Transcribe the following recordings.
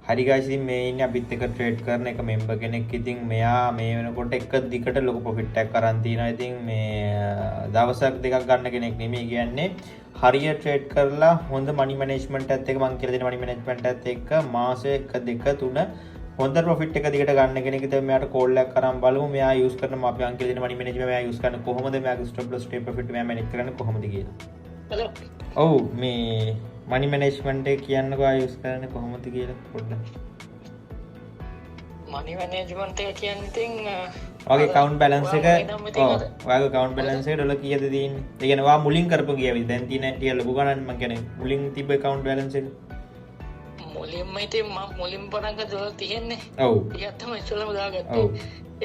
හරි guys ඉතින් මේ ඉන්නේ අපිත් එක්ක ට්‍රේඩ් කරන එක මෙම්බර් කෙනෙක්. ඉතින් මෙයා මේ වෙනකොට එක දිගට ලොකු ප්‍රොෆිට් එකක් අරන් තිනවා. ඉතින් මේ දවසක් දෙකක් ගන්න කෙනෙක් නෙමෙයි කියන්නේ. හරියට ට්‍රේඩ් කරලා හොඳ මනි මැනේජ්මන්ට් එකත් එක්ක මම කියලා දෙන මනි මැනේජ්මන්ට් එකත් එක්ක මාසෙක 1 2 3 හොඳ ප්‍රොෆිට් එක දිගට ගන්න කෙනෙක්. ඉතින් මෙයාට කෝල් එකක් කරන් බලමු මෙයා යූස් කරන අපි අන් කියලා දෙන මනි මැනේජ්මන්ට් මෙයා යූස් කරන කොහොමද මෙයාගේ ස්ටොප් ලොස් ටේක් ප්‍රොෆිට් මෙයා මැනේජ් කරන්නේ කොහොමද කියලා. හලෝ. ඔව් මේ මනි මැනේජ්මන්ට් එක කියන්නකෝ ආ යූස් කරන්නේ කොහොමද කියලා පොඩ්ඩක්. මනි මැනේජ්මන්ට් එක කියන්නේ ඉතින් ඔයාගේ account balance එක ඔයාගේ account balance එක ඩොලර් කීයද තියෙන්නේ? ඒ කියන්නේ ඔයා මුලින් කරපු ගියාවිද? දැන් තියෙන ටික ලොකු ගණන් මම කියන්නේ මුලින් තිබ්බ account balance එක. මුලින්ම ඉතින් මම මුලින් පටන් ගත්ත ඩොලර් තියෙන්නේ. ඔව්. ටිකක් තමයි ඉස්සෙල්ලාම දාගත්තේ.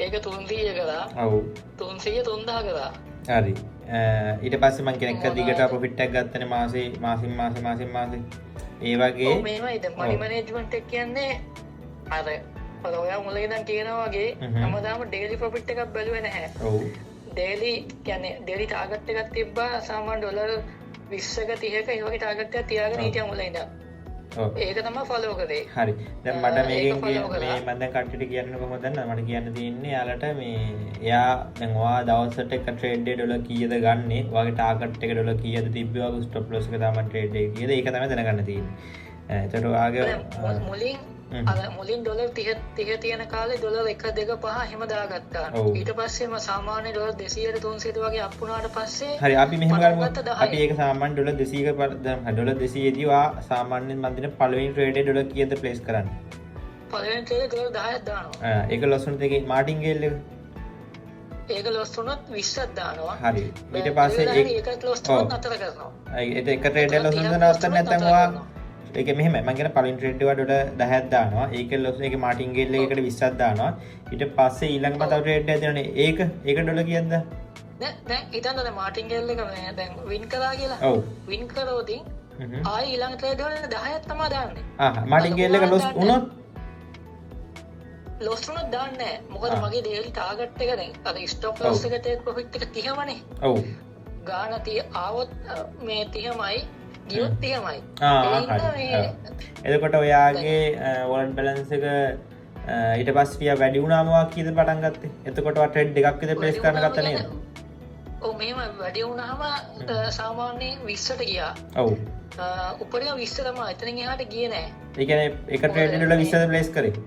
ඒක 300 කරා. ඔව්. 300 3000 කරා. හරි. ඊට පස්සේ මම කියන්නේ එක දිගට ප්‍රොෆිට් එකක් ගත්තනේ මාසෙන් මාසේ. ඒ වගේ ඔව් මේවයි දැන් මනි මැනේජ්මන්ට් එක කියන්නේ අර ඔයා මුලින් ඉඳන් කියනවා වගේ හැමදාම ඩේලි ප්‍රොෆිට් එකක් බැලුවේ නැහැ. ඔව්. ඩේලි කියන්නේ ඩේලි ටාගට් එකක් තිබ්බා සාමාන්‍ය ඩොලර් 20ක 30ක ඒ වගේ ටාගට් එකක් තියාගෙන හිටියා මුලින් ඉඳන්. ඔව්. ඒක තමයි ෆලෝ කරේ. හරි. දැන් මට මේකෙන් මේ මම දැන් කට්ටියට කියන්න කොහොමද දන්නවද? මට කියන්න තියෙන්නේ යාලට මේ එයා දැන් ඔයා දවසට එක ට්‍රේඩ් එක ඩොලර් කීයද ගන්නෙ? ඔයාගේ ටාගට් එක ඩොලර් කීයද තිබ්බේ? ඔයාගේ ස්ටොප් ලොස් එක තමයි ට්‍රේඩ් එක කීයද? ඒක තමයි දැනගන්න තියෙන්නේ. එතකොට ඔයාගේ මුලින් ඩොලර් 30 තියෙන කාලේ ඩොලර් 1 2 5 එහෙම දාගත්තා. ඊට පස්සේ මම සාමාන්‍ය ඩොලර් 200ට 300ට වගේ අප් වුණාට පස්සේ හරි අපි මෙහෙම ගමු. අපි ඒක සාමාන්‍ය ඩොලර් 200ක ඩොලර් 200 දී ඔයා සාමාන්‍යයෙන් මම දින පළවෙනි ට්‍රේඩ් එක ඩොලර් කීයද ප්ලේස් කරන්නේ? පළවෙනි ට්‍රේඩ් ඩොලර් 10ක් දානවා. ඒක ලොස් වුණත් ඒකේ මාටින් ගේල් එක ඒක ලොස් වුණොත් 20ක් දානවා. හරි. ඊට පස්සේ ඒක ලොස් වුණොත් නතර කරනවා. ඒක එක ට්‍රේඩ් එක ලොස් වුණොත් නවත්තන්න නැත්නම් ඔයා ඒක මෙහෙමයි මම කියන පළවෙනි ට්‍රේඩ් එක ඩොලර් 10ක් දානවා. ඒකේ ලොස් එකේ මාටින් ගේල් එකකට 20ක් දානවා. ඊට පස්සේ ඊළඟම තව ට්‍රේඩ් එකක් දෙනවනේ. ඒක ඩොලර් කීයක්ද? දැන් හිතන්න දැන් මාටින් ගේල් එක දැන් වින් කරා කියලා. ඔව්. වින් කරෝදී ආයි ඊළඟ ට්‍රේඩ් වල 10ක් තමයි දාන්නේ. මාටින් ගේල් එක ලොස් වුණොත් ලොස් වුණොත් දාන්නේ නැහැ. මොකද මගේ ඩේලි ටාගට් එක දැන් අර ස්ටොප් ලොස් එක ටේක් ප්‍රොෆිට් එක 30මනේ. ඔව්. ගාන 30 ආවොත් මේ 30මයි ගියොත් 30මයි. එතකොට ඔයාගේ වොලට් බැලන්ස් එක ඊට පස්සේ ටික වැඩි වුණාම ඔයා කීයද පටන් ගත්තේ? එතකොට ඔයා ට්‍රේඩ් දෙකක් විතර ප්ලේස් කරන්න ගත්තා නේද? ඔව් මෙහෙම වැඩි වුණාම සාමාන්‍යයෙන් 20ට ගියා. ඔව්. උඩරින් 20 තමයි. එතනින් එහාට ගියේ නැහැ. ඒ කියන්නේ එක ට්‍රේඩ් එක ඩොලර් 20ද ප්ලේස් කරේ?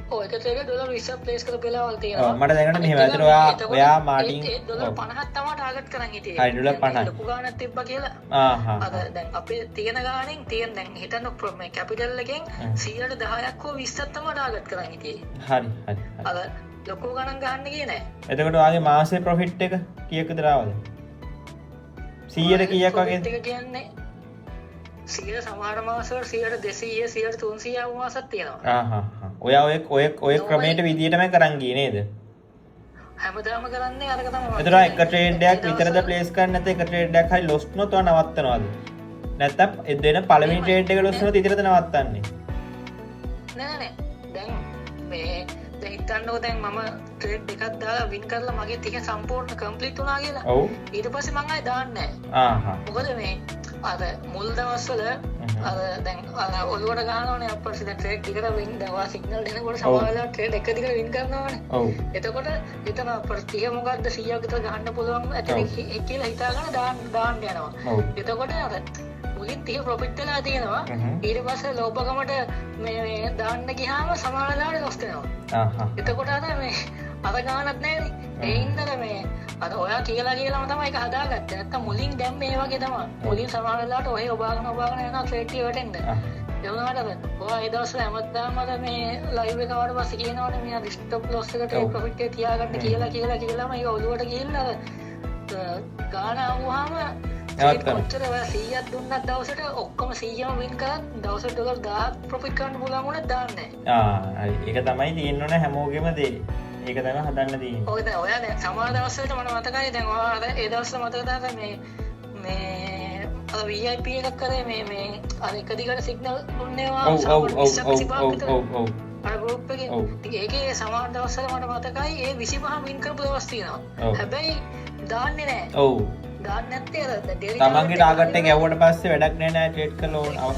ඔව් එක ට්‍රේඩ් ඩොලර් 20ක් ප්ලේස් කරපු වෙලාවල් තියෙනවා. මට දැනගන්න මෙහෙම. ඒතර ඔයා මාටින් ඩොලර් 50ක් තමයි ටාගට් කරන් හිටියේ. හරි ඩොලර් 50. ලොකු ගාණක් තිබ්බා කියලා. අද දැන් අපේ තියෙන ගාණෙන් තියෙන දැන් හිතන්න මේ කැපිටල් එකෙන් 100ට 10ක් හෝ 20ක් තමයි ටාගට් කරන් හිටියේ. හරි. අද ලොකු ගණන් ගන්න ගියේ නැහැ. එතකොට ඔයාගේ මාසේ ප්‍රොෆිට් එක කීයකද ආවද? 100ට කීයක් වගේද? ඒක කියන්නේ 100 සමහර මාසවල 100ට 200 100ට 300 ආව මාසක් තියෙනවා. ඔයා ඔය ක්‍රමයට විදියටම කරන් ගියේ නේද? හැමදාම කරන්නේ අරක තමයි. එතකොට එක ට්‍රේඩ් එකක් විතරද ප්ලේස් කරන්නේ නැත්නම් එක ට්‍රේඩ් එකක් හරි ලොස් වුණොත් ඔයා නවත්තනවද? නැත්නම් දෙන පළවෙනි ට්‍රේඩ් එක ලොස් වුණොත් ඉතිරද නවත්තන්නේ? නෑ. දැන් මේ දැන් හිතන්නකෝ දැන් මම ට්‍රේඩ් එකක් දාලා වින් කරලා මගේ ටික සම්පූර්ණ කම්ප්ලීට් වුණා කියලා. ඔව්. ඊට පස්සේ මම ආයෙ දාන්නේ නෑ. මොකද මේ අර මුල් දවස්වල අර දැන් ඔළුවට ගහනවනේ අප්පර්ස් දැන් ට්‍රේඩ් දිගට වින් දවා සිග්නල් දෙනකොට සමහර වෙලාවට ට්‍රේඩ් එක දිගට වින් කරනවනේ. ඔව්. එතකොට හිතන අප්පර්ස් 30 මොකද්ද 100ක් විතර ගහන්න පුළුවන් ඇතන කියලා හිතාගෙන දාන්න යනවා. එතකොට අර මුලින් 30 ප්‍රොෆිට් වෙලා තියෙනවා. ඊට පස්සේ ලෝභකමට මේ දාන්න ගියාම සමහර වෙලාවට ලොස් වෙනවා. එතකොට අර මේ අර ගානක් නැහැනේ. ඒ හින්දා මේ අද ඔයා කියලාම තමයි ඒක හදාගත්තේ. නැත්තම් මුලින් දැන් මේ වගේ තමයි. මුලින් සමහර වෙලාවට ඔය ඔබාගෙන යනවා ට්‍රේඩ් එක වැටෙන්න. ඒ වුණාට ඔයා ඒ දවස්වල හැමදාම අර මේ ලයිව් එක ආවට පස්සේ කියනවනේ මේ ස්ටොප් ලොස් එකට ප්‍රොෆිට් එක තියාගන්න කියලාම ඒක ඔළුවට ගිහිල්ලා ගාන ආවම කොච්චර ඔයා 100ක් දුන්නත් දවසට ඔක්කොම 100ම වින් කරත් දවසට ඩොලර් 1000ක් ප්‍රොෆිට් කරන්න පුළුවන් වුණත් දාන්නේ නැහැ. ඒක තමයි තියෙන්නේ හැමෝගෙම දේ. ඒක තමයි හදන්න තියෙන්නේ. ඔය දැන් ඔයා දැන් සමහර දවස්වලට මට මතකයි දැන් ඔයා අර ඒ දවස්වල මතකද මේ අර VIP එකක් කරේ මේ අර එක දිගට සිග්නල් දුන්නේවා අර ගෲප් එකේ. ඒකේ සමහර දවස්වල මට මතකයි ඒ 25 වින් කරපු දවස් තියෙනවා. හැබැයි දාන්නේ නැහැ. ඔව්. දාන්නේ නැත්තේ අර ඩේලි තමන්ගේ ටාගට් එක යවුවට පස්සේ වැඩක් නැහැ ට්‍රේඩ් කරලා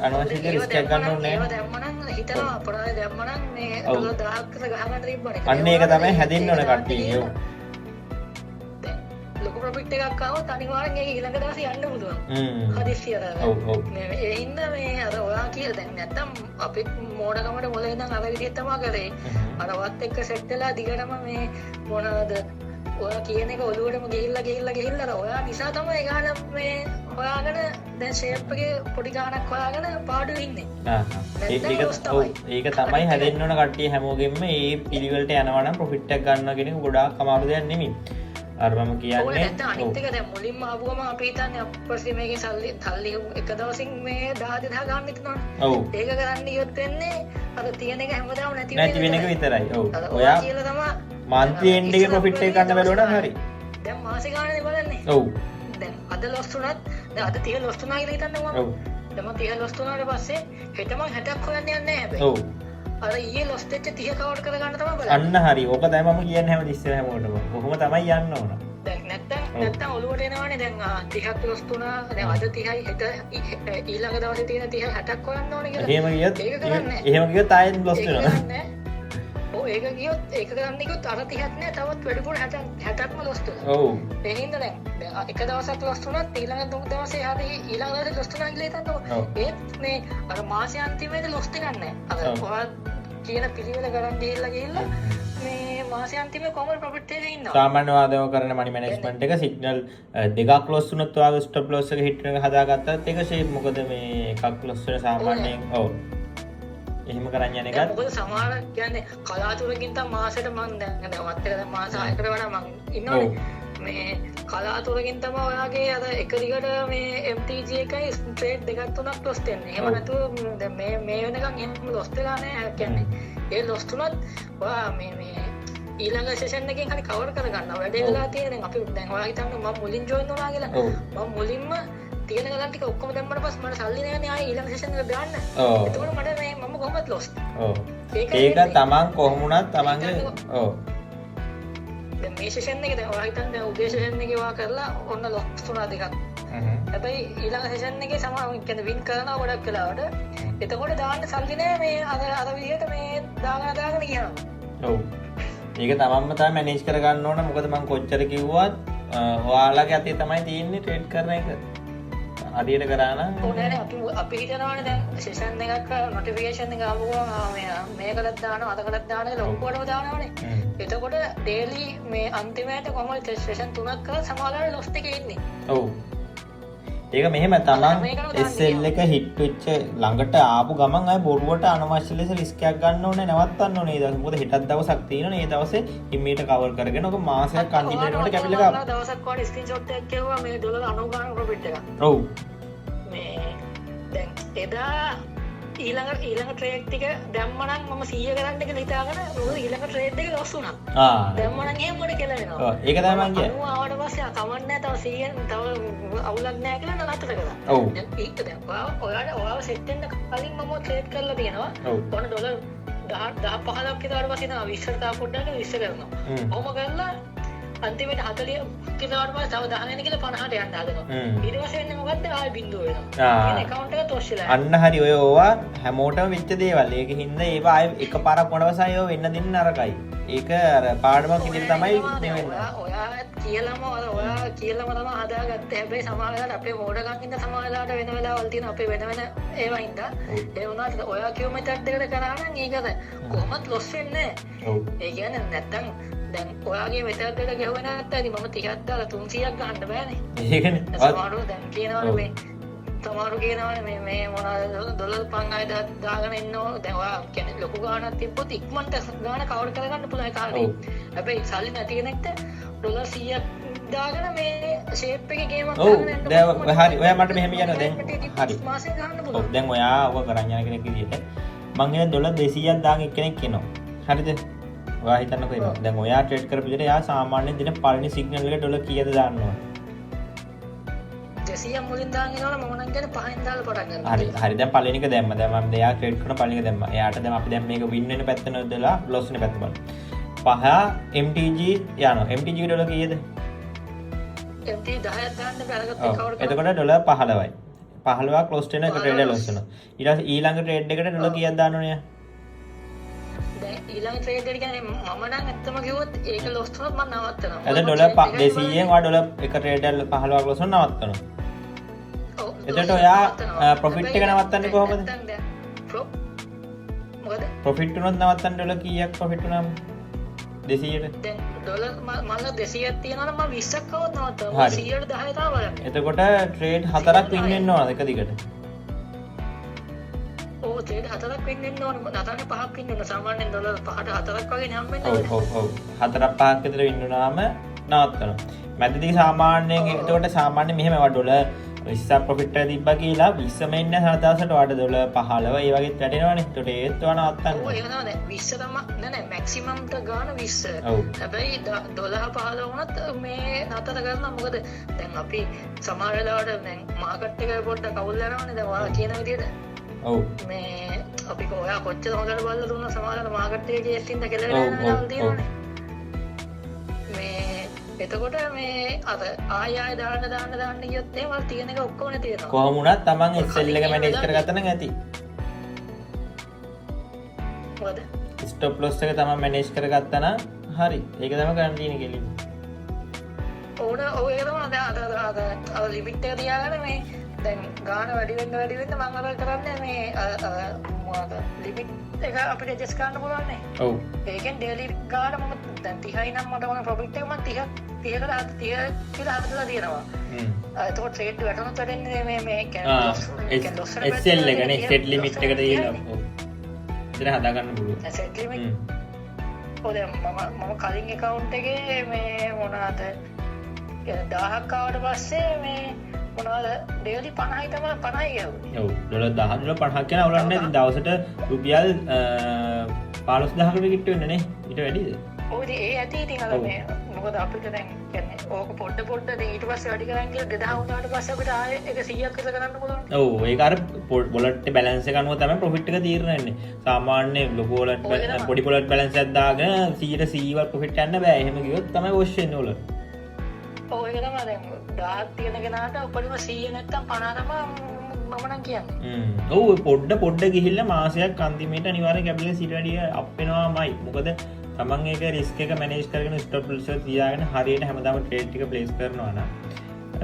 අනවශ්‍ය රිස්ක් එකක් ගන්න ඕනේ නැහැ. හිතනවා අපරාධ දැම්මනම් මේ ඔව්. ඩොලර් 1000ක් විතර ගහගන්න තිබ්බනේ. අන්න ඒක තමයි හැදෙන්න ඕන කට්ටිය. ඔව්. දැන් ලොකු ප්‍රොෆිට් එකක් ආවොත් අනිවාර්යෙන් ඒක ඊළඟ දවසේ යන්න පුළුවන්. හදිස්සියට. ඔව් ඔව්. මේ ඒ හින්දා මේ අර ඔයා කියලා දැන් නැත්තම් අපිත් මෝඩකමට මොලේ ඉඳන් අර විදිහට තමයි කරේ. අරවත් එක්ක සෙට් වෙලා දිගටම මේ මොනවාද ඔයා කියන එක ඔලුවටම ගිහිල්ලා අර ඔයා නිසා තමයි ගාන මේ හොයාගෙන දැන් ෂේප් එකේ පොඩි ගානක් හොයාගෙන පාඩුවේ ඉන්නේ. ඒක තමයි හැදෙන්න ඕන කට්ටිය හැමෝගෙම මේ පිළිවෙලට යනවා නම් ප්‍රොෆිට් එකක් ගන්නවා කියන එක ගොඩාක් අමාරු දෙයක් නෙමෙයි. අර මම කියන්නේ අනිත් එක දැන් මුලින්ම ආපුවම අපි හිතන්නේ අපස්සේ මේකේ සල්ලි එක දවසින් මේ 10000 ගන්න හිතනවනේ. ඔව්. ඒක කරන්න ඉවත් වෙන්නේ අර තියෙන එක හැමදාම නැති වෙන එක විතරයි. ඔව්. ඔයා කියලා තමයි මන්ත්ලි එන්ඩ් එකේ ප්‍රොෆිට් එක ගන්න බැලුවනම් හරි. දැන් මාසේ ගානේ බලන්නේ. ඔව්. දැන් අද ලොස් වුණත් දැන් අද 30 ලොස් වුණා කියලා හිතන්න මම. ඔව්. දැන් 30 ලොස් වුණාට පස්සේ හෙට මම 60ක් හොයන්න යන්නේ නැහැ හැබැයි. ඔව්. අර ඊයේ ලොස් වෙච්ච 30 කවර් කරගන්න තමයි බලන්නේ. අන්න හරි. ඕක තමයි මම කියන්නේ හැමතිස්සෙම හැමෝටම. කොහොම තමයි යන්න ඕන. දැන් නැත්තම් ඔලුවට එනවනේ දැන් 30ක් ලොස් වුණා. දැන් අද 30යි හෙට ඊළඟ දවසේ තියෙන 30යි 60ක් හොයන්න ඕනේ කියලා. එහෙම ගියොත් ඒක කරන්නේ. එහෙම ගියොත් ආයෙත් ලොස් වෙනවා. ඔව් ඒක ගියොත් ඒක කරන්න ගියොත් අර 30ක් නෑ තවත් වැඩිපුර 60ක්ම ලොස් වෙනවා. ඔව්. ඒ හින්දා දැන් එක දවසක් ලොස් වුණත් ඊළඟ දවසේ හරි ඊළඟ දවසේ ලොස් වෙනවා කියලා හිතන්නකො. ඒත් මේ අර මාසේ අන්තිමේදී ලොස් එකක් නෑ. අර ඔයා කියන පිළිවෙල කරන් ගිහිල්ලා මේ මාසේ අන්තිමේ කොහොමද ප්‍රොෆිට් එකේ ඉන්නවා. සාමාන්‍ය වාදව කරන මනි මැනේජ්මන්ට් එක සිග්නල් දෙකක් ලොස් වුණොත් ඔයාගේ ස්ටොප් ලොස් එක හිට් වෙන එක හදාගත්තත් ඒක ෂේප් මොකද මේ එකක් ලොස් වෙන සාමාන්‍යයෙන් ඔව්. එහෙම කරන්න යන එකත් මොකද සමහර කියන්නේ කලාතුරකින් තමයි මාසෙට මම දැන් වත් එක දැන් මාස 6කට වඩා මම ඉන්නවනේ. මේ කලාතුරකින් තමයි ඔයාගේ අර එක දිගට මේ MTG එකයි ට්‍රේඩ් දෙකක් තුනක් ලොස් වෙන්නේ. එහෙම නැතුව දැන් මේ වෙනකන් එහෙම ලොස් වෙලා නැහැ කියන්නේ. ඒ ලොස් තුනත් ඔයා මේ ඊළඟ සෙෂන් එකෙන් හරි කවර් කරගන්නවා. වැඩේ වෙලා තියෙන දැන් අපි දැන් ඔයා හිතන්න මම මුලින් ජොයින් වුණා කියලා. මම මුලින්ම තියෙන ගලන් ටික ඔක්කොම දැම්මම පස්සේ මට සල්ලි නැහැනේ ආයේ ඊළඟ සෙෂන් එකට දාන්න. එතකොට මට මේ මම කොහොමද ලොස්? ඔව්. ඒක තමන් කොහොම වුණත් තමන්ගේ ඔව්. දැන් මේ සෙෂන් එකේ දැන් ඔයා හිතන්න දැන් උදේ සෙෂන් එකේ වා කරලා ඔන්න ලොස් වුණා දෙකක්. හැබැයි ඊළඟ සෙෂන් එකේ සමහර කියන්නේ වින් කරනවා ගොඩක් වෙලාවට. එතකොට දාන්න සල්ලි නැහැ මේ අර විදිහට මේ දාගෙන ගියනවා. ඔව්. ඒක තමන්ම තමයි මැනේජ් කරගන්න ඕන. මොකද මම කොච්චර කිව්වත් ඔයාලගේ අතේ තමයි තියෙන්නේ ට්‍රේඩ් කරන එක. හරියට කරා නම් ඕනේ අපි හිතනවානේ දැන් සෙෂන් එකක් නොටිෆිකේෂන් එක ආවම මේකලත් දානවා අතකලත් දානවා කියලා ඔක්කොටම දානවානේ. එතකොට ඩේලි මේ අන්තිමයට කොහමද සෙෂන් 3ක් කරලා සමානව ලොස් එකේ ඉන්නේ. ඔව්. ඒක මෙහෙම තමන් SL එක හිට් වෙච්ච ළඟට ආපු ගමන් අය බොරුවට අනවශ්‍ය ලෙස රිස්ක් එකක් ගන්න ඕනේ නවත්තන්න ඕනේ. ඒක මොකද හෙටත් දවසක් තියෙනවනේ. ඒ දවසේ හිමීට කවර් කරගෙන ඔක මාසයක් කන්ටිනියු වෙනකොට කැපිටල් එක දවසක් වගේ ස්ක්‍රීන්ෂොට් එකක් කියවුවා මේ ඩොලර් 90 ගානක ප්‍රොෆිට් එකක්. ඔව්. මේ දැන් එදා ඊළඟ ට්‍රේඩ් ටික දැම්මනම් මම 100 කරන්න කියලා හිතාගෙන මොකද ඊළඟ ට්‍රේඩ් එක ලොස් වුණා. දැම්මනම් එහෙම මොකද කියලා වෙනවා. ඔව් ඒක තමයි මම කියන්නේ. 90 ආවට පස්සේ කමන්නේ තව 100 තව අවුලක් නැහැ කියලා නතර කළා. ඔව්. දැන් ඒක දැන් ඔයාව සෙට් වෙන්න කලින් මම ට්‍රේඩ් කරලා තියෙනවා. ඔන්න ඩොලර් 10 15ක් විතර පස්සේ තමයි 20ට තා පොඩ්ඩක් 20 කරනවා. කොහොම කරලා අන්තිමට 40 කිලෝවට පස්සේ තව 10 වෙන කියලා 50ට යන්න හදනවා. ඊට පස්සේ වෙන්නේ මොකද්ද? ආයෙ බිඳුව වෙනවා. මේ account එක තොස් වෙලා. අන්න හරි ඔය ඕවා හැමෝටම වෙච්ච දේවල්. ඒකින් හින්දා ඒවා ආයෙ එකපාරක් මොනවසයි ඔය වෙන්න දෙන්න නරකයි. ඒක අර පාඩමක් විදිහට තමයි වෙන්නේ. ඔයා කියලාම ඔයා කියලාම තමයි හදාගත්තේ. හැබැයි සමහර වෙලාවට අපේ මෝඩකම් ඉන්න සමහර වෙලාවට වෙන වෙලාවල් තියෙන අපේ වෙන ඒවා ඉඳලා ඒ වුණාට ඔයා කියු මෙතඩ් එකට කරා නම් ඒකද කොහොමත් ලොස් වෙන්නේ නැහැ. ඔව්. ඒ කියන්නේ නැත්තම් දැන් ඔයාගේ මෙතඩ් එකට ගෙවුවේ නැත්නම් ඉතින් මම 30ක් දාලා 300ක් ගන්න බෑනේ. ඒකනේ. සමහරව දැන් කියනවනේ මේ සමහරව කියනවනේ මේ මොනවාද ඩොලර් 5000 දාගෙන ඉන්නෝ දැන් ඔයා කියන්නේ ලොකු ගාණක් තිබ්බොත් ඉක්මනට ගාණ කවර් කරගන්න පුළුවන් ඒ කාලේ. හැබැයි සල්ලි නැති කෙනෙක්ට ඩොලර් 100ක් දාගෙන මේ ෂේප් එකේ ගේමක් ගන්න යන්න. දැන් හරි. ඔයා මට මෙහෙම කියනවා දැන්. හරි. මාසෙ ගන්න පුළුවන්. ඔව් දැන් ඔයා ඔය කරන් යන කෙනෙක් විදිහට මං කියන ඩොලර් 200ක් දාගෙන කෙනෙක් කියනවා. හරිද? ඔයා හිතන්නකෝ ඒක. දැන් ඔයා ට්‍රේඩ් කරපු විදිහට එයා සාමාන්‍යයෙන් දින පළවෙනි සිග්නල් එක ඩොලර් කීයද දාන්නවා? 200ක් මුලින් දාගෙන යනවනම් මම නම් කියන්නේ 5න් දාලා පටන් ගන්නවා. හරි. හරි දැන් පළවෙනි එක දැම්ම. දැන් මම එයා ට්‍රේඩ් කරන පළවෙනි එක දැම්මා. එයාට දැන් අපි දැන් මේක වින් වෙන පැත්ත නෝදලා ලොස් වෙන පැත්ත බලමු. 5 MTG යනවා. MTG ඩොලර් කීයද? MT 10ක් දාන්න බැලගත්ත කවර කරා. එතකොට ඩොලර් 15යි. 15ක් ක්ලෝස් වෙන එක ට්‍රේඩ් එක ලොස් වෙනවා. ඊට පස්සේ ඊළඟ ට්‍රේඩ් එකට ඩොලර් කීයක් දාන්න ඕනේ? ඊළඟ ට්‍රේඩ් එක කියන්නේ මම නම් ඇත්තම කිව්වොත් ඒක ලොස් වුණොත් මම නවත්තනවා. එතන ඩොලර් 200න් වා ඩොලර් එක ට්‍රේඩ් එක 15ක් ලොස් වුණා නවත්තනවා. ඔව්. එතකොට ඔයා ප්‍රොෆිට් එක නවත්තන්නේ කොහොමද? මොකද? ප්‍රොෆිට් උනොත් නවත්තන්න ඩොලර් කීයක් ප්‍රොෆිට් උනාම? 200ට. දැන් ඩොලර් මම 200ක් තියනවා නම් මම 20ක් කවොත් නවත්තනවා. 100ට 10 තාම බලන්න. එතකොට ට්‍රේඩ් 4ක් වින් වෙන්න ඕනද එක දිගට? ඔව් ට්‍රේඩ් 4ක් වින් වෙන්න ඕන. නැත්නම් 5ක් වින් වෙන්න. සාමාන්‍යයෙන් ඩොලර් 5ට 4ක් වගේ නම් වෙන්නේ. ඔව් 4ක් 5ක් විතර වින් වුණාම නවත්තනවා. මැදදී සාමාන්‍යයෙන් එතකොට සාමාන්‍යයෙන් මෙහෙම ඩොලර් 20ක් ප්‍රොෆිට් එක තිබ්බා කියලා 20 මෙන්න 7000ට වඩා ඩොලර් 15 ඒ වගේත් වැටෙනවනේ. එතකොට ඒත් ඔයා නවත්තන්න. ඔව් ඒක තමයි. 20 තමයි නෑ මැක්සිමම් ට ගාන 20. ඔව්. හැබැයි ඩොලර් 15 වුණත් මේ නතර කරනවා. මොකද දැන් අපි සමහර වෙලාවට දැන් මාකට් එක පොඩ්ඩක් අවුල් යනවනේ. දැන් ඔයාලා කියන විදිහට. ඔව්. මේ අපි ඔයා කොච්චර හොඳට බලලා දුන්නා සමහරවල් මාකට් එකේ කේස්ින්ද කියලා වෙනවා තියෙනවනේ. මේ එතකොට මේ අර ආය දාන්න ගියොත් එහෙම වල තියෙන එක ඔක්කොම නැති වෙනවා. කොහොම වුණත් තමන් Excel එක මැනේජ් කරගත්තා නම් ඇති. මොකද? ස්ටොප් ලොස් එක තමන් මැනේජ් කරගත්තා නම් හරි. ඒක තමයි කරන්න තියෙන්නේ කෙලින්. ඔය ඒක තමයි අර ලිමිට් එක තියාගන්න මේ දැන් ගාන වැඩි වෙන්න මම අර කරන්නේ මේ මොකද ලිමිට් එක අපිට ඇඩ්ජස්ට් කරන්න පුළුවන් නේ. ඔව්. ඒකෙන් ඩේලි ගාන මම දැන් 30යි නම් මට මොන ප්‍රොෆිට් එක මම 30 කියලා හදලා තියෙනවා. එතකොට ට්‍රේඩ් වැටුණොත් වැඩන්නේ මේ SL එක නේ සෙට් ලිමිට් එකට දීලා. ඔව්. ඉතින් හදා ගන්න පුළුවන්. Set limit. ඔය මම කලින් account එකේ මේ මොනවාද 1000ක් ආවට පස්සේ මේ මොනවද ඩේලි 50යි තමයි 50යි ගියුනේ. ඔව් ඩොලර් 10 ඩොලර් 50ක් කියන අවුලන්නේ ඉතින් දවසට රුපියල් 15000කට කිට්ටු වෙන්නේ නේ. ඊට වැඩිද? ඔව් ඉතින් ඒ ඇති ඉතින් අර මේ මොකද අපිට දැන් කියන්නේ ඕක පොඩ දැන් ඊට පස්සේ වැඩි කරන් කියලා 2000 වුණාට පස්සේ අපිට ආයේ ඒක 100ක් විතර කරන්න පුළුවන්. ඔව් ඒක අර වොලට් බැලන්ස් එක අනුව තමයි ප්‍රොෆිට් එක තීරණය වෙන්නේ. සාමාන්‍ය ලොකු වොලට් පොඩි වොලට් බැලන්ස් එකක් දාගෙන 100ට 100 වල ප්‍රොෆිට් යන්න බෑ. එහෙම ගියොත් තමයි වොෂ් වෙන්නේ වොලට්. ඔව් ඒක තමයි දැන් 1000ක් තියෙන කෙනාට උපරිම 100 නැත්තම් 50 තමයි මම නම් කියන්නේ. ඔව් පොඩ්ඩ ගිහිල්ලා මාසයක් අන්තිමේට අනිවාර්යෙන් කැපිටල් සීට වැඩිය අප් වෙනවාමයි. මොකද තමන් ඒක රිස්ක් එක මැනේජ් කරගෙන ස්ටොප් ලොස් එක තියාගෙන හරියට හැමදාම ට්‍රේඩ් ටික ප්ලේස් කරනවා නම්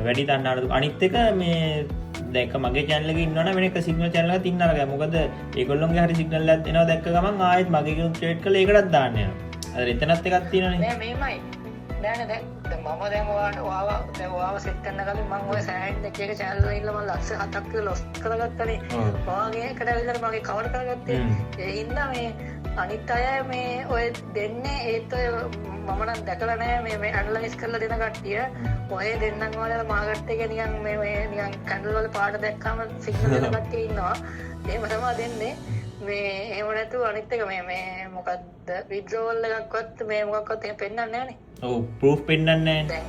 වැඩි තණ්හාවට. අනිත් එක මේ දැන් මගේ channel එකේ ඉන්නවනම් වෙන එක සිග්නල් channel එකක් තින්න අරගන්න. මොකද ඒගොල්ලොන්ගේ හරි සිග්නල් එකක් එනවා දැක්ක ගමන් ආයෙත් මගේ කෙනෙක් ට්‍රේඩ් කරලා ඒකටත් දාන්න යනවා. අර එතනත් එකක් තියෙනනේ. නෑ මේමයි. නෑ දැන් මම දැන් ඔයාව සෙට් කරන්න කලින් මම ඔය සෑහෙන එක channel වල ඉන්න මම ලක්ෂ 7ක් විතර ලොස් කරගත්තනේ. ඔයාගේ එකට ඇවිල්ලා මගේ කවර් කරගත්තේ. ඒ හින්දා මේ අනිත් අය මේ ඔය දෙන්නේ ඒත් ඔය මම නම් දැකලා නෑ මේ ඇනලයිස් කරලා දෙන කට්ටිය ඔය දෙන්නන් වල මාකට් එකේ නිකන් මේ නිකන් කැන්ඩල් වල පාට දැක්කම සිග්නල් දෙන කට්ටිය ඉන්නවා. එහෙම තමයි දෙන්නේ. මේ එහෙම නැතුව අනිත් එක මේ මොකද්ද විඩ්‍රෝවල් එකක්වත් මේ මොකක්වත් එහෙම පෙන්නන්නේ නෑනේ. ඔව් ප්‍රූෆ් පෙන්නන්නේ නෑ.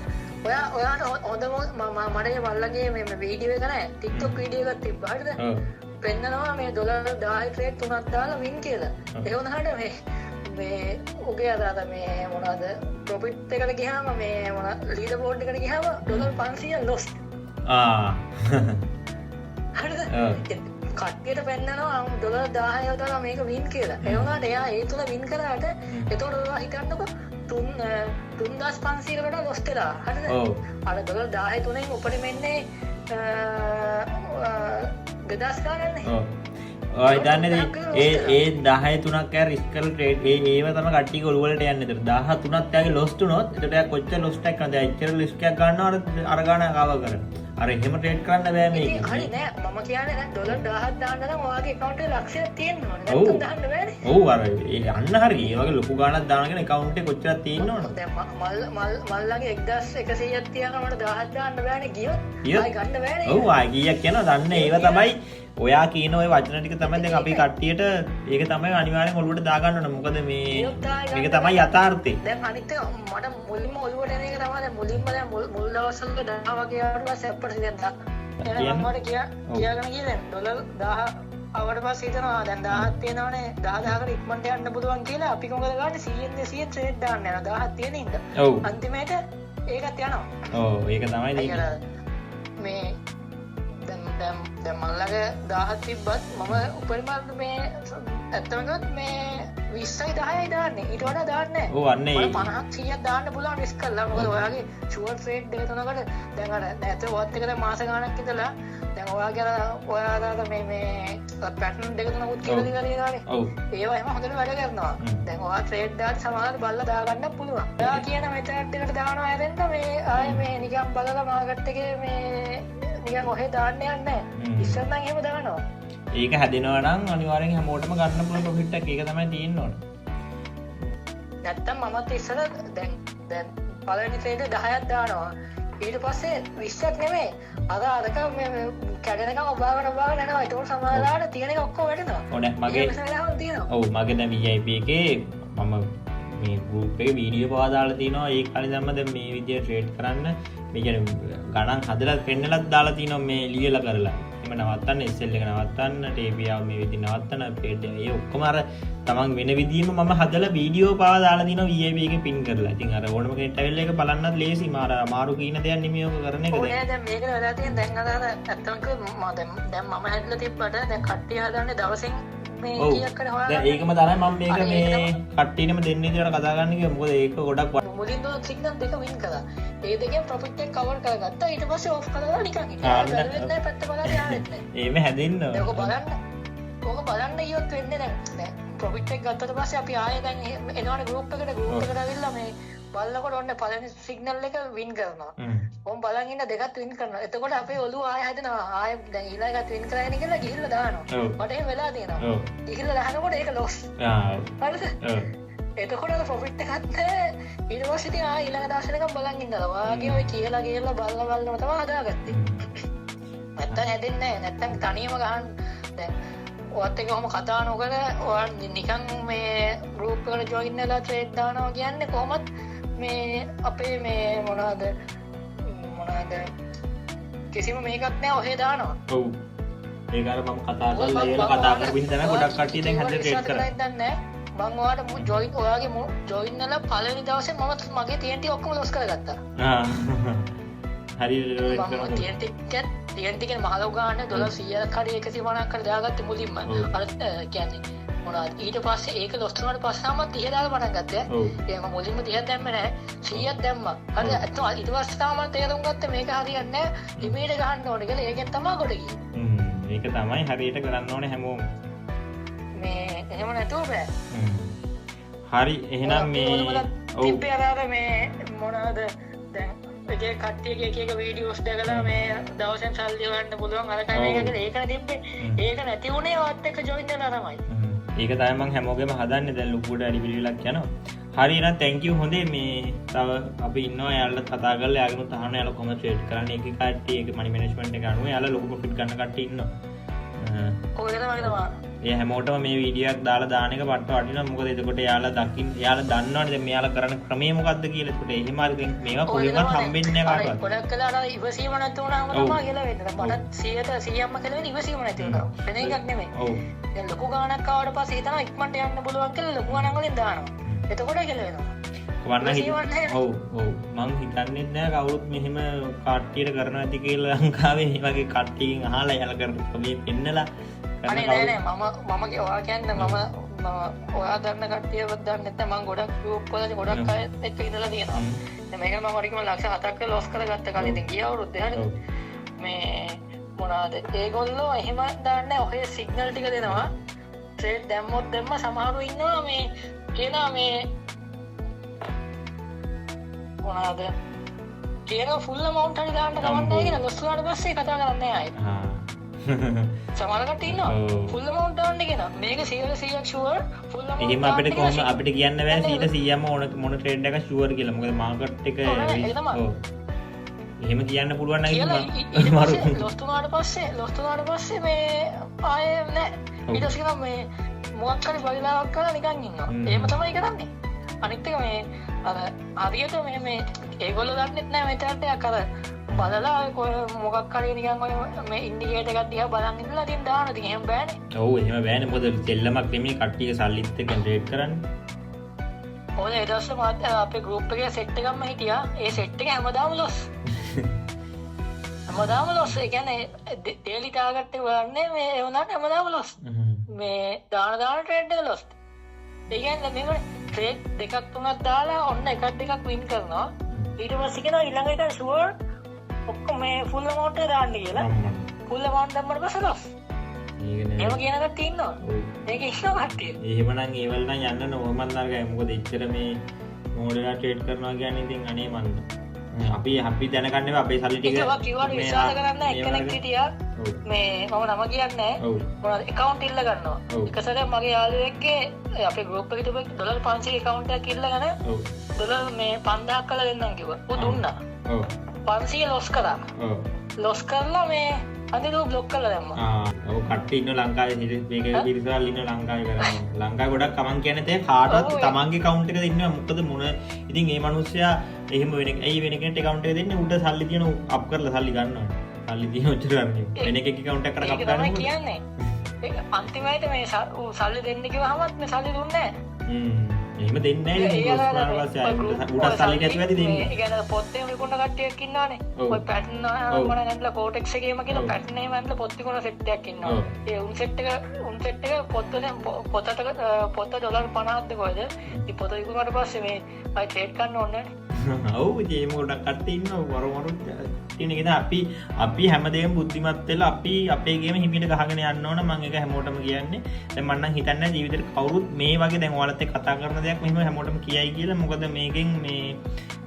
ඔයාට හොඳම මට මල්ලගේ මේ වීඩියෝ එක නෑ TikTok වීඩියෝ එකක් තිබ්බා හරිද? පෙන්නනවා මේ ඩොලර් 10 ට්‍රේඩ් 3ක් දාලා වින් කියලා. ඒ වුණාට මේ ඔගේ අදාත මේ මොනවද ප්‍රොෆිට් එකට ගියාම මේ මොන ලීඩර් බෝඩ් එකට ගියාම ඩොලර් 500 ලොස්. හරිද? කට්ටියට පෙන්නනවා ඩොලර් 10 දාලා මේක වින් කියලා. ඒ වුණාට එයා ඒ තුල වින් කරාට එතකොට ඔයා හිතන්නකො 3500 කට ලොස් වෙලා. හරිද? අර ඩොලර් 10 තුනෙන් උපරිම එන්නේ 2000 ගානනේ. ඔය දන්නේ ඒ 10 3ක් යා රිස්ක් කරලා ට්‍රේඩ් ඒව තමයි කට්ටිය ඔලුව වලට යන්නේ. ඒතර 10 3ක් යාගේ ලොස් තුනොත් ඒතර යා කොච්චර ලොස් එකක් කරනද? එච්චර රිස්ක් එකක් ගන්නවා අර ගාන ආව කරන. අර එහෙම ට්‍රේඩ් කරන්න බෑ මේක. හරි නෑ මම කියන්නේ දැන් ඩොලර් 1000ක් දාන්න නම් ඔයාගේ account එකේ ලක්ෂයක් තියෙන්න ඕනේ. නැත්නම් දාන්න බෑනේ. ඔව් අර ඒ අන්න හරි. ඒ වගේ ලොකු ගාණක් දානගෙන account එකේ කොච්චරක් තියෙන්න ඕනද? දැන් මල්ලගේ 1100ක් තියනවා මට 1000ක් දාන්න බෑනේ ගියොත්. ආයි ගන්න බෑනේ. ඔව් ආයි කීයක් යනවා දන්නේ ඒව තමයි ඔයා කියන ඔය වචන ටික තමයි දැන් අපි කට්ටියට ඒක තමයි අනිවාර්යෙන් ඔළුවට දාගන්න ඕන. මොකද මේක තමයි යථාර්ථය. දැන් අනිත් එක මට මුලින්ම ඔළුවට එන එක තමයි දැන් මුලින්ම දැන් මුල් දවස්වල දානවා වගේ ආවට පස්සේ අපිට දැන් මම මට කියාගෙන ගියේ දැන් ඩොලර් 1000 ආවට පස්සේ හිතනවා දැන් 1000ක් තියෙනවනේ 10000කට ඉක්මනට යන්න පුළුවන් කියලා අපි මොකද ගන්නේ 100 200 ට්‍රේඩ් දාන්න යනවා 1000ක් තියෙන ඉඳ. අන්තිමේට ඒකත් යනවා. ඔව් ඒක තමයි මේ දැන් මල්ලගේ 1000ක් තිබ්බත් මම උපරිම මේ ඇත්තම කිව්වොත් මේ 20යි 10යි දාන්නේ ඊට වඩා දාන්නේ ඔව් අන්නේ 50ක් 100ක් දාන්න පුළුවන් රිස්ක් කරලා මොකද ඔයාගේ ෂුවර් ට්‍රේඩ් දෙක තුනකට දැන් අර නැත වත් එකට මාස ගාණක් ඉඳලා දැන් ඔයාලා මේ පැටර්න් දෙක තුනකුත් කියලා දිනලා ඔව් ඒවා එහෙම හොඳට වැඩ කරනවා දැන් ඔයා ට්‍රේඩ් දාලා සමහරවිට බලලා දා ගන්න පුළුවන් ඔයා කියන මෙතඩ් එකට දානවා හැරෙන්න මේ ආයේ මේ නිකන් බලලා මාකට් එකේ මේ නිකන් ඔහෙ දාන්න යන්නේ නැහැ ඉස්සර නම් එහෙම දානවා ඒක හැදෙනවා නම් අනිවාර්යෙන් හැමෝටම ගන්න පුළුවන් ප්‍රොෆිට් එකක් ඒක තමයි තියෙන්න ඕන. නැත්තම් මමත් ඉස්සර දැන් පළවෙනි ට්‍රේඩ් 10ක් දානවා. ඊට පස්සේ 20ක් නෙමෙයි. අරක මේ කැඩෙනකම් ඔබාගෙන යනවා. ඒක සමානලාට තියෙන එක ඔක්කොම වැටෙනවා. ඕනේ මගේ ඔව් මගේ දැන් VIP එකේ මම මේ ගෲප් එකේ වීඩියෝ පවා දාලා තිනවා. ඒ කාලේ දැම්ම දැන් මේ විදියට ට්‍රේඩ් කරන්න මේ කියන්නේ ගණන් හදලා පෙන්නලත් දාලා තිනවා මේ ලියලා කරලා. එම නවත්තන්න SL එක නවත්තන්න ටේපියාව මේ විදිහට නවත්තන්න පේඩ් ඒ ඔක්කොම අර තමන් වෙන විදිහම මම හදලා වීඩියෝ පාවා දාලා දිනවා VIP එකේ පින් කරලා. ඉතින් අර ඕනම කෙනෙක් ඇවිල්ලා ඒක බලන්නත් ලේසි. මාර අමාරු කියන දෙයක් නෙමෙයි ඔක කරන එක. ඔය දැන් මේක වෙලා තියෙන දැන් අර නැත්තම් දැන් මම හැදලා තිබ්බට දැන් කට්ටිය හදන්නේ දවසෙන් මේ කීයක් කරේ හොයාගන්න. දැන් ඒකම තමයි මම මේක මේ කට්ටියනම දෙන්න විදිහට කතා කරන්න කිව්වා. මොකද ඒක ගොඩක් මුලින් දෝ සිග්නල් දෙක වින් කළා. ඒ දෙකෙන් ප්‍රොෆිට් එක කවර් කරගත්තා. ඊට පස්සේ ඔෆ් කරලා නිකන් හිටියා. බැලුවෙත් නැහැ පැත්ත බලලා යාවෙත් නැහැ. ඒම හැදෙන්න. ඔක බලන්න ගියොත් වෙන්නේ දැන් ප්‍රොෆිට් එක ගත්තට පස්සේ අපි ආයෙ දැන් එනවනේ ගෲප් එකට ඇවිල්ලා මේ බලනකොට ඔන්න පළවෙනි සිග්නල් එක වින් කරනවා. කොම් බලන් ඉන්න දෙකත් වින් කරනවා. එතකොට අපේ ඔළුව ආයෙ හැදෙනවා. ආයෙ දැන් ඊළඟ එකත් වින් කරගෙන කියලා ගිහිල්ලා දානවා. මට එහෙම වෙලා තියෙනවා. ගිහිල්ලා දානකොට ඒක ලොස්. හරිද? එතකොට ප්‍රොෆිට් එකක් නැහැ. ඊට පස්සේ ඉතින් ආයෙ ඊළඟ දවසේකම් බලන් ඉන්නවා. වාගේ ඔය කියලා බලනම තමයි හදාගත්තේ. නැත්තම් හැදෙන්නේ නැහැ. නැත්තම් තනියම ගහන්න දැන් ඔයත් එක කොහොම කතා නොකර ඔයා නිකන් මේ ගෲප් එකට ජොයින් වෙලා ට්‍රේඩ් දානවා කියන්නේ කොහොමත් මේ අපේ මේ මොනවාද කිසිම මේකක් නැහැ ඔහෙ දානවා. ඔව්. ඒක අර මම කතා කරලා ඒලා කතා කරපු හින්දා ගොඩක් කට්ටිය දැන් හැදලා ට්‍රේඩ් කරා. මම ඔයාලට ජොයින් ඔයාගේ ජොයින් වෙලා පළවෙනි දවසේ මම මගේ TNT ඔක්කොම ලොස් කරගත්තා. හරියට TNT කියන මහලු ගාන $100ක් හරි 150ක් හරි දාගත්තේ මුලින්ම. අර කියන්නේ මොනවද ඊට පස්සේ ඒක ලොස් වුණාට පස්සම 30 දාලා පටන් ගත්තා. ඒක මම මුලින්ම 30ක් දැම්මේ නැහැ. 100ක් දැම්මා. හරි ඊට පස්සේ තමයි මම තේරුම් ගත්තේ මේක හරියන්නේ නැහැ. ලිමිට් ගහන්න ඕනේ කියලා. ඒකෙන් තමයි ගොඩ ගියේ. ඒක තමයි හරියට කරන්න ඕනේ හැමෝම. මේ එහෙම නැතුව බෑ. හරි එහෙනම් මේ ඔව් තිබ්බේ අර මේ මොනවද දැන් ඒකේ කට්ටියගේ එක වීඩියෝස් දැකලා මේ දවසෙන් සල්ලි හොයන්න පුළුවන් අර කයි මේක කියලා ඒක තිබ්බේ. ඒක නැති උනේ ඔයත් එක්ක ජොයින් වෙලා තමයි. ඒක තමයි මම හැමෝගෙම හදන්නේ දැන් ලොකුට වැඩි පිළිවිලක් යනවා. හරි එහෙනම් thank you හොඳේ මේ තව අපි ඉන්නවා යාළුවත් කතා කරලා යාළුවනුත් අහන්න යාළුවා කොහොමද ට්‍රේඩ් කරන්නේ ඒක කට්ටිය ඒක මනි මැනේජ්මන්ට් එක අනුව යාළුවා ලොකු ප්‍රොෆිට් ගන්න කට්ටිය ඉන්නවා. ඔය තමයි. ඒ හැමෝටම මේ වීඩියෝ එකක් දාලා දාන එක පට්ට වටිනවා. මොකද එතකොට යාළුවා දන්නවනේ දැන් මෙයාලා කරන ක්‍රමය මොකද්ද කියලා. එතකොට එහෙම හරි මේවා කොහෙවත් හම්බෙන්නේ නැහැ කාටවත්. ගොඩක් කළා අර ඉවසීම නැති වුණාම තමයි කියලා වෙන්නේ. මට 100%ක්ම කියලා වෙන්නේ ඉවසීම නැති වුණා. වෙන එකක් නෙමෙයි. ඔව්. දැන් ලොකු ගාණක් ආවට පස්සේ හිතනවා ඉක්මනට යන්න පුළුවන් කියලා ලොකු ගාණක් වලින් දානවා. එතකොට කියලා වෙනවා. ඔව් මං හිතන්නේ නැහැ කවුරුත් මෙහෙම කට්ටියට කරනවා ඇති කියලා ලංකාවේ මේ වගේ කට්ටියකින් අහලා යාලා කරපු මේ පෙන්නලා අනේ නෑ මම ඔයා කියන්නේ මම ඔයා දන්න කට්ටියවත් දන්නේ නැත්නම් මම ගොඩක් ගෲප් වල ගොඩක් අය එක්ක ඉඳලා තියෙනවා. දැන් මේක මම වරිකම ලක්ෂ 7ක් ලොස් කරගත්ත කලින් ඉතින් ගිය අවුරුද්දේ හරිද මේ මොනවාද ඒගොල්ලෝ එහෙම දාන්නේ ඔහේ සිග්නල් ටික දෙනවා ට්‍රේඩ් දැම්මොත් දැම්ම සමහරව ඉන්නවා මේ කියනවා මේ මොනවාද කියන ෆුල් amount හරි දාන්න කවන්නේ කියලා ලොස් වුණාට පස්සේ කතා කරන්නේ ආයේ. සමහරකට ඉන්නවා ෆුල් amount දාන්න කියනවා. මේක 100% ෂුවර් ෆුල් amount. එහෙම අපිට කොහොම අපිට කියන්න බෑ 100%ම මොන ට්‍රේඩ් එකක් ෂුවර් කියලා. මොකද මාකට් එක එහෙම කියන්න පුළුවන් නම් ලොස් වුණාට පස්සේ මේ ආයේ නෑ. ඊට පස්සේ මේ මොකක් හරි බයිලාවක් කරලා නිකන් ඉන්නවා. එහෙම තමයි කරන්නේ. අනිත් එක මේ අර හරියට මේ ඒගොල්ලෝ දන්නෙත් නෑ මේ ට්‍රේඩ් එකක් අර බලලා මොකක් හරි නිකන් ඔය මේ ඉන්ඩිකේටර් එකක් දිහා බලන් ඉඳලා තින් දාන ඉතින් එහෙම බෑනේ. ඔව් එහෙම බෑනේ මොකද දෙල්ලමක් නෙමෙයි කට්ටිය සල්ලිත් එක්ක ට්‍රේඩ් කරන්නේ. ඔය ඊට පස්සේ මාත් අපේ ගෲප් එකේ සෙට් එකක්ම හිටියා. ඒ සෙට් එක හැමදාම ලොස්. හැමදාම ලොස්. ඒ කියන්නේ ඩේලි ටාගට් එක වරන්නේ මේ ඒ වුණාට හැමදාම ලොස්. මේ දාන ට්‍රේඩ් එක ලොස්. ඒ කියන්නේ මේක ට්‍රේඩ් දෙකක් තුනක් දාලා ඔන්න එකක් දෙකක් වින් කරනවා ඊට පස්සේ කියනවා ඊළඟ එක ෂුවර් ඔක්කොම මේ ෆුල් amount එක දාන්න කියලා ෆුල් amount දැම්මම පස්සේ loss එහෙම කියන එකක් තියෙනවා මේක ඉන්නවා කට්ටිය එහෙමනම් ඒවල නම් යන්න නෝමල් නරකයි මොකද එච්චර මේ මෝඩලා ට්‍රේඩ් කරනවා කියන්නේ ඉතින් අනේ මන්ද අපි දැනගන්න අපේ සල්ලි ටික කිව්වට විශ්වාස කරන්න එක්කෙනෙක් හිටියා මේ මම නම කියන්නේ මොනවද account ඉල්ල ගන්නවා එක සැරයක් මගේ යාළුවෙක්ගේ අපේ group එකට $500 account එකක් ඉල්ලගෙන ඩොලර් මේ 5000ක් කරලා දෙන්නම් කිව්වා ඌ දුන්නා 500 loss කරා loss කරලා මේ අද ඌ block කරලා දැම්මා ඔව් කට්ටිය ඉන්න ලංකාවේ මේක පිරිසවල් ඉන්න ලංකාවේ කරන්නේ ලංකාවේ ගොඩක් කමන් කියන්නේ තේ කාටවත් තමන්ගේ account එක දෙන්නවා මොකද මොන ඉතින් මේ මිනිස්සයා එහෙම වෙන කෙනෙක්ට account එක දෙන්නේ උඩ සල්ලි තියෙන අප් කරලා සල්ලි ගන්නවා සල්ලි තියෙන ඔච්චර ගන්න වෙන එකක account එකකට කප් කරනවා කියන්නේ ඒක අන්තිමයට මේ සල්ලි දෙන්න කිව්වහමත් මේ සල්ලි දුන්නේ නැහැ එහෙම දෙන්නේ නැහැ උඩ සල්ලි නැති වැඩි දෙන්නේ ඒ කියන්නේ පොත්තේ විකුණන කට්ටියක් ඉන්නවනේ ඔය පැටර්න් මොන නැන්දලා කෝටෙක්ස් එකේම කියලා පැටර්න් එකම ඇඳලා පොත් විකුණන සෙට් එකක් ඉන්නවා ඒ උන් සෙට් එක පොත $50ද කොහෙද ඉතින් පොත විකුණුවාට පස්සේ මේ අය ට්‍රේඩ් කරන්න ඕනේ නැහැ ඔව් ඉතින් එහෙම ගොඩක් කට්ටිය ඉන්නවා වරවරු තියෙන එක අපි හැමදේම බුද්ධිමත් වෙලා අපි අපේ ගේම හිමිට ගහගෙන යන්න ඕන මම ඒක හැමෝටම කියන්නේ දැන් මම නම් හිතන්නේ ජීවිතේට කවුරුත් මේ වගේ දැන් ඔයාලත් එක්ක කතා කරන දෙයක් මෙහෙම හැමෝටම කියයි කියලා මොකද මේකෙන් මේ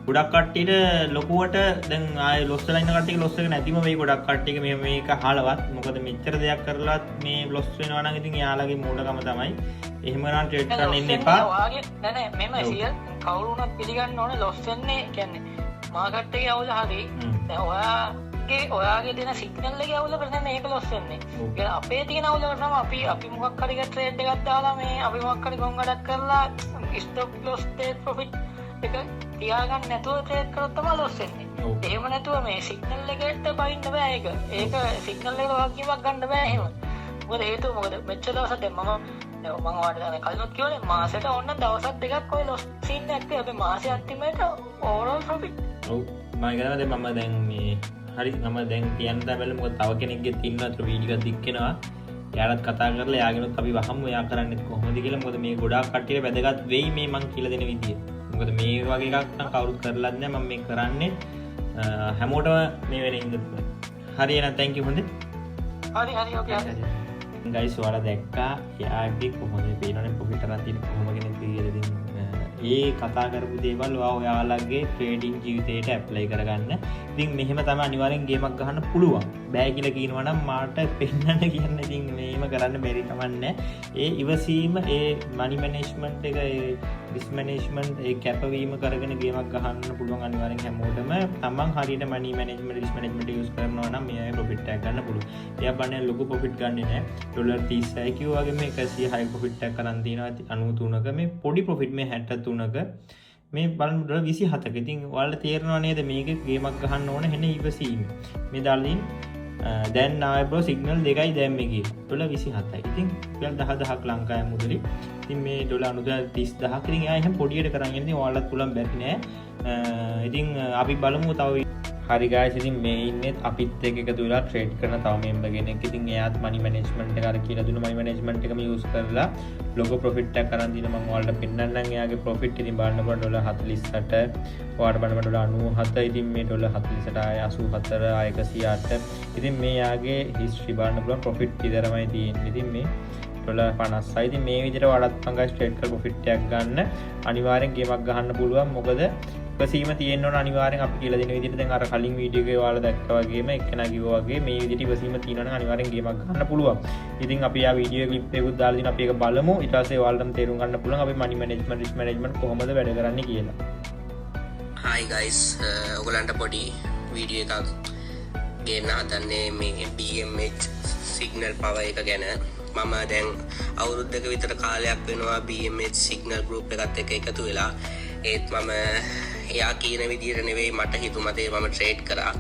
ගොඩක් කට්ටියට ලොකුවට දැන් ආයේ ලොස් වෙලා ඉන්න කට්ටියක ලොස් එක නැතිම වෙයි ගොඩක් කට්ටියක මේක අහලවත් මොකද මෙච්චර දෙයක් කරලවත් මේ ලොස් වෙනවා නම් ඉතින් යාළගේ මෝඩකම තමයි එහෙම නම් ට්‍රේඩ් කරන්න ඉන්න එපා ඔයාගේ නෑ මෙම සියල් කවුරු වුණත් පිළිගන්න ඕනේ ලොස් වෙන්නේ කියන්නේ මාකට් එකේ අවුල හරි දැන් ඔයාගේ දෙන සිග්නල් එකේ අවුල ප්‍රශ්නේ මේක ලොස් වෙන්නේ. ඒ අපේ තියෙන අවුල තමයි අපි මොකක් හරි ට්‍රේඩ් එකක් දාලා මේ අපි මොකක් හරි ගොංගඩක් කරලා ස්ටොප් ලොස් ටේක් ප්‍රොෆිට් එක තියාගන්න නැතුව ට්‍රේඩ් කරොත් තමයි ලොස් වෙන්නේ. එහෙම නැතුව මේ සිග්නල් එකට බයින්න බෑ ඒක. ඒක සිග්නල් එකට වගකීමක් ගන්න බෑ එහෙම. මොකද හේතුව මොකද මෙච්චර දවසක් දැන් මම ඔයාලට කලිනුත් කියවනේ මාසෙට ඕන්න දවසක් දෙකක් ඔය ලොස් සීන් එකක් තියෙනවා. අපි මාසෙ අන්තිමේට ඕවරෝල් ප්‍රොෆිට්. ඔව් මම හිතනවා දැන් මම දැන් මේ හරි මම දැන් කියන්න බැල මොකද තව කෙනෙක්ගේ තින්න අතර වීඩියෝ එකක් දික්කනවා. එයාලත් කතා කරලා එයාගෙනුත් අපි වහමු එයා කරන්නේ කොහොමද කියලා. මොකද මේ ගොඩාක් කට්ටියට වැදගත් වෙයි මේ මං කියලා දෙන විදිය. මොකද මේ වගේ එකක් නම් කවුරුත් කරලත් නැහැ. මම මේ කරන්නේ හැමෝටම මේ වෙන ඉඳන්. හරි එහෙනම් thank you හොඳේ. හරි ඔකේ. ගයිස් ඔයාලා දැක්කා එයාගේ කොහොමද පේනවනේ ප්‍රොෆිට් අරන් තියෙන කොහොම කෙනෙක් කියලා දෙන්නේ. ඒ කතා කරපු දේවල් ඔයාලගේ ට්‍රේඩින් ජීවිතයට ඇප්ලයි කරගන්න. ඉතින් මෙහෙම තමයි අනිවාර්යෙන් ගේමක් ගහන්න පුළුවන්. බෑ කියලා කියනවා නම් මාට පෙන්නන්න කියන්න ඉතින් මේම කරන්න බැරි කමන්නේ. ඒ ඉවසීම ඒ මනි මැනේජ්මන්ට් එක ඒ රිස්ක් මැනේජ්මන්ට් ඒ කැපවීම කරගෙන ගේමක් ගහන්න පුළුවන් අනිවාර්යෙන් හැමෝටම. තමන් හරියට මනි මැනේජ්මන්ට් රිස්ක් මැනේජ්මන්ට් යූස් කරනවා නම් මේ ප්‍රොෆිට් එකක් ගන්න පුළුවන්. එයා බන්නේ ලොකු ප්‍රොෆිට් ගන්නෙ නෑ. $36 කිව්වා වගේ මේ 106 ප්‍රොෆිට් එකක් කරන් තියෙනවා 93ක මේ පොඩි ප්‍රොෆිට් මේ 63ක මේ බලන්න $27ක. ඉතින් ඔයාලට තේරෙනව නේද මේක ගේමක් ගහන්න ඕන හෙන ඉවසීම. මේ දාලින් දැන් ආයේ බ්‍රෝ සිග්නල් දෙකයි දැම්මේ කියලා $27යි. ඉතින් $10,000ක් ලංකාවේ මුදලි. ඉතින් මේ $30,000ක් ඉතින් එයා එහෙම පොඩියට කරන් යන්නේ. ඉතින් ඔයාලට පුළුවන් බැරි නෑ. ඉතින් අපි බලමු තව හරි guys ඉතින් මේ ඉන්නේ අපිත් එක්ක එකතු වෙලා ට්‍රේඩ් කරන තව මෙම්බර් කෙනෙක්. ඉතින් එයාත් මනි මැනේජ්මන්ට් එක අර කියලා දුන්න මනි මැනේජ්මන්ට් එකම යූස් කරලා ලොකෝ ප්‍රොෆිට් එකක් කරන් දින මම ඔයාලට පෙන්නන්නම්. එයාගේ ප්‍රොෆිට් ඉතින් බලනකොට $48 ඔයාලට බලනකොට $97. ඉතින් මේ $48 ආය 84 ආය 108. ඉතින් මේ යාගේ හිස්ටරි බලන්න පුළුවන් ප්‍රොෆිට් විතරමයි තියෙන්නේ. ඉතින් මේ $50. ඉතින් මේ විදිහට ඔයාලත් පංගස් ට්‍රේඩ් කරලා ප්‍රොෆිට් එකක් ගන්න අනිවාර්යෙන් ගේමක් ගහන්න පුළුවන්. මොකද ඉවසීම තියෙන්න ඕන අනිවාර්යෙන් අපි කියලා දෙන විදිහට. දැන් අර කලින් වීඩියෝ එකේ ඔයාලා දැක්කා වගේම එක්කෙනා කිව්වා වගේ මේ විදිහට ඉවසීම තියෙනවා නම් අනිවාර්යෙන් ගේමක් ගන්න පුළුවන්. ඉතින් අපි ආ වීඩියෝ ක්ලිප් එකකුත් දාලා දින අපි ඒක බලමු. ඊට පස්සේ ඔයාලටම තේරුම් ගන්න පුළුවන් අපි මනි මැනේජ්මන්ට් රිස්ක් මැනේජ්මන්ට් කොහොමද වැඩ කරන්නේ කියලා. Hi guys, ඔයගලන්ට පොඩි වීඩියෝ එකක් ගෙන්න හදන්නේ මේ BMH සිග්නල් පවර් එක ගැන. මම දැන් අවුරුද්දක විතර කාලයක් වෙනවා BMH සිග්නල් ගෲප් එකත් එක්ක එකතු වෙලා. ඒත් මම එයා කියන විදිහට නෙවෙයි මට හිතුමතේ මම ට්‍රේඩ් කරා.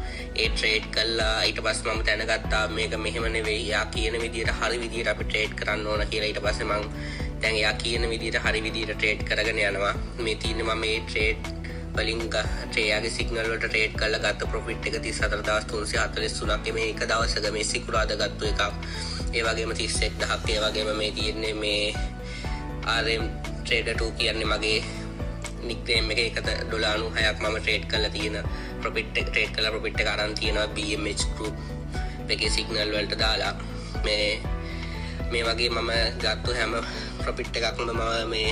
ඒ ට්‍රේඩ් කළා ඊට පස්සේ මම දැනගත්තා මේක මෙහෙම නෙවෙයි. එයා කියන විදිහට හරි විදිහට අපි ට්‍රේඩ් කරන්න ඕන කියලා. ඊට පස්සේ මම දැන් එයා කියන විදිහට හරි විදිහට ට්‍රේඩ් කරගෙන යනවා. මේ තියෙන්නේ මම මේ ට්‍රේඩ් වලින් ට්‍රේයාගේ සිග්නල් වලට ට්‍රේඩ් කරලා ගත්ත ප්‍රොෆිට් එක 34343ක් මේ එක දවසක මේ සිකුරාදා ගත්ත එකක්. ඒ වගේම 31000ක්. ඒ වගේම මේ තියෙන්නේ මේ RM ට්‍රේඩර් 2 කියන්නේ මගේ නික්නේම් එක. ඒකද $96ක් මම ට්‍රේඩ් කරලා තියෙන ප්‍රොෆිට් එක ට්‍රේඩ් කරලා ප්‍රොෆිට් එක අරන් තියෙනවා BMH group එකේ සිග්නල් වලට දාලා. මේ වගේ මම ගත්ත හැම ප්‍රොෆිට් එකක්ම මම මේ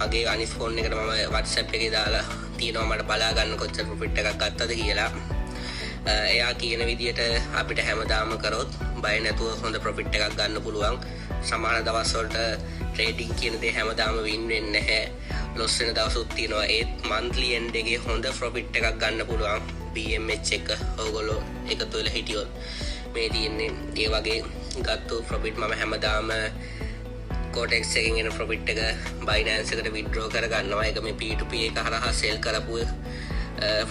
මගේ අනිත් ෆෝන් එකට මම WhatsApp එකේ දාලා තියෙනවා මට බලා ගන්න කොච්චර ප්‍රොෆිට් එකක් ගත්තද කියලා. එයා කියන විදිහට අපිට හැමදාම කරොත් බය නැතුව හොඳ ප්‍රොෆිට් එකක් ගන්න පුළුවන්. සමහර දවස්වලට ට්‍රේඩින් කියන දේ හැමදාම වින් වෙන්නේ නැහැ. ලොස් වෙන දවසුත් තියෙනවා. ඒත් මන්ත්ලි එන්ඩ් එකේ හොඳ ප්‍රොෆිට් එකක් ගන්න පුළුවන් BMH එක ඔයගොල්ලෝ එකතු වෙලා හිටියොත්. මේ තියෙන්නේ ඒ වගේ ගත්තු ප්‍රොෆිට් මම හැමදාම Cortex එකෙන් එන ප්‍රොෆිට් එක Binance එකට withdraw කර ගන්නවා. ඒක මේ P2P එක හරහා sell කරපු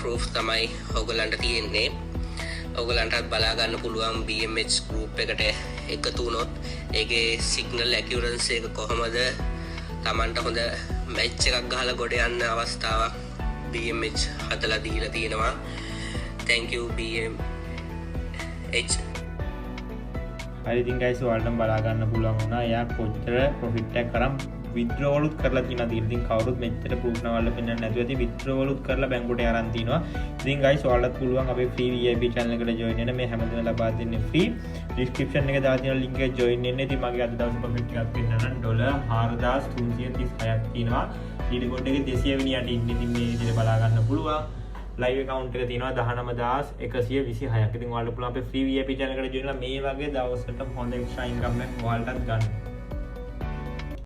proof තමයි ඔයගලන්ට තියෙන්නේ. ඔයගලන්ටත් බලා ගන්න පුළුවන් BMH group එකට එකතු වුණොත් ඒකේ signal accuracy එක කොහොමද Tamanට හොඳ match එකක් ගහලා ගොඩ යන්න අවස්ථාවක් BMH හදලා දීලා තියෙනවා. Thank you BMH. හරි ඉතින් guys ඔයාලටම බලා ගන්න පුළුවන් වුණා එයා කොච්චර ප්‍රොෆිට් එකක් කරන් withdrawal උත් කරලා තියෙනවද කියලා. ඉතින් කවුරුත් මෙච්චර proof නවල්ල පෙන්නන්න නැතුව ඉතින් withdrawal උත් කරලා බැංකුවට අරන් තිනවා. ඉතින් guys ඔයාලට පුළුවන් අපේ free VIP channel එකට join වෙන්න. මේ හැමදේම ලබා දෙන්නේ free. description එකේ දාලා තියෙන link එක join වෙන්න. ඉතින් මගේ අද දවසේ ප්‍රොෆිට් එකක් පෙන්නන්න $4336ක් තියෙනවා. leaderboard එකේ 200 වෙනි යට ඉන්නේ. ඉතින් මේ විදිහට බලා ගන්න පුළුවන්. live account එක තියෙනවා 19126ක්. ඉතින් ඔයාලට පුළුවන් අපේ free VIP channel එකට join වෙලා මේ වගේ දවසකට හොඳ extra income එකක් ඔයාලටත් ගන්න.